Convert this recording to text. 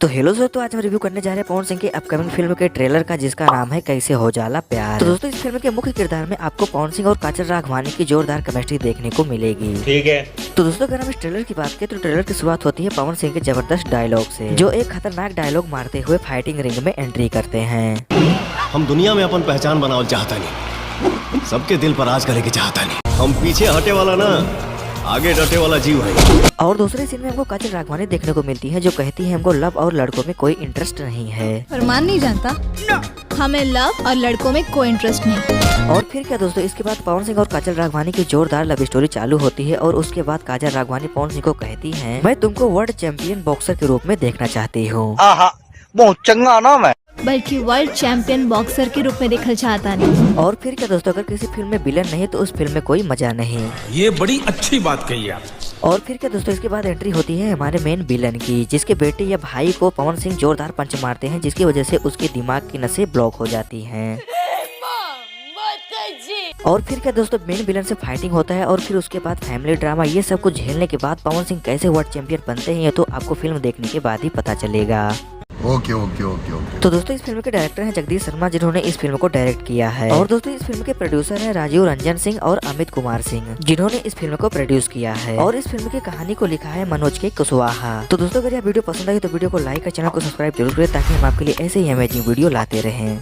तो हेलो दोस्तों, तो आज हम रिव्यू करने जा रहे हैं पवन सिंह की अपकमिंग फिल्म के ट्रेलर का, जिसका नाम है कैसे हो जाला प्यार। तो दोस्तों, इस फिल्म के मुख्य किरदार में आपको पवन सिंह और काजल राघवानी की जोरदार केमिस्ट्री देखने को मिलेगी। ठीक है। तो दोस्तों, अगर हम इस ट्रेलर की बात करें तो ट्रेलर की शुरुआत होती है पवन सिंह के जबरदस्त डायलॉग से, जो एक खतरनाक डायलॉग मारते हुए फाइटिंग रिंग में एंट्री करते हैं। हम दुनिया में अपन पहचान बनावल चाहता नहीं, सबके दिल पर राज करे के चाहता नहीं। हम पीछे हटे वाला ना, आगे डटे वाला जीव है। और दूसरे सीन में हमको काजल राघवानी देखने को मिलती है, जो कहती है हमको लव और लड़कों में कोई इंटरेस्ट नहीं है। फरमान नहीं जानता, हमें लव और लड़कों में कोई इंटरेस्ट नहीं। और फिर क्या दोस्तों, इसके बाद पवन सिंह और काजल राघवानी की जोरदार लव स्टोरी चालू होती है और उसके बाद काजल राघवानी पवन सिंह को कहती है, मैं तुमको वर्ल्ड चैंपियन बॉक्सर के रूप में देखना चाहती हूँ। बहुत चंगा नाम है। बल्कि वर्ल्ड चैंपियन बॉक्सर के रूप में देखना चाहता नहीं। और फिर क्या दोस्तों, अगर किसी फिल्म में विलन नहीं तो उस फिल्म में कोई मजा नहीं। ये बड़ी अच्छी बात कही आप। और फिर क्या दोस्तों, इसके बाद एंट्री होती है हमारे मेन विलन की, जिसके बेटे या भाई को पवन सिंह जोरदार पंच मारते हैं, जिसकी वजह से उसके दिमाग की नसें ब्लॉक हो जाती हैं। और फिर क्या दोस्तों, मेन विलन से फाइटिंग होता है और फिर उसके बाद फैमिली ड्रामा, ये सब कुछ झेलने के बाद पवन सिंह कैसे वर्ल्ड चैंपियन बनते हैं, ये तो आपको फिल्म देखने के बाद ही पता चलेगा। Okay okay okay okay. तो दोस्तों, इस फिल्म के डायरेक्टर हैं जगदीश शर्मा, जिन्होंने इस फिल्म को डायरेक्ट किया है। और दोस्तों, इस फिल्म के प्रोड्यूसर हैं राजीव रंजन सिंह और अमित कुमार सिंह, जिन्होंने इस फिल्म को प्रोड्यूस किया है। और इस फिल्म की कहानी को लिखा है मनोज के कुशवाहा। तो दोस्तों, अगर यह वीडियो पसंद आई तो वीडियो को लाइक और चैनल को सब्सक्राइब जरूर करें, ताकि हम आपके लिए ऐसे ही अमेजिंग वीडियो लाते रहें।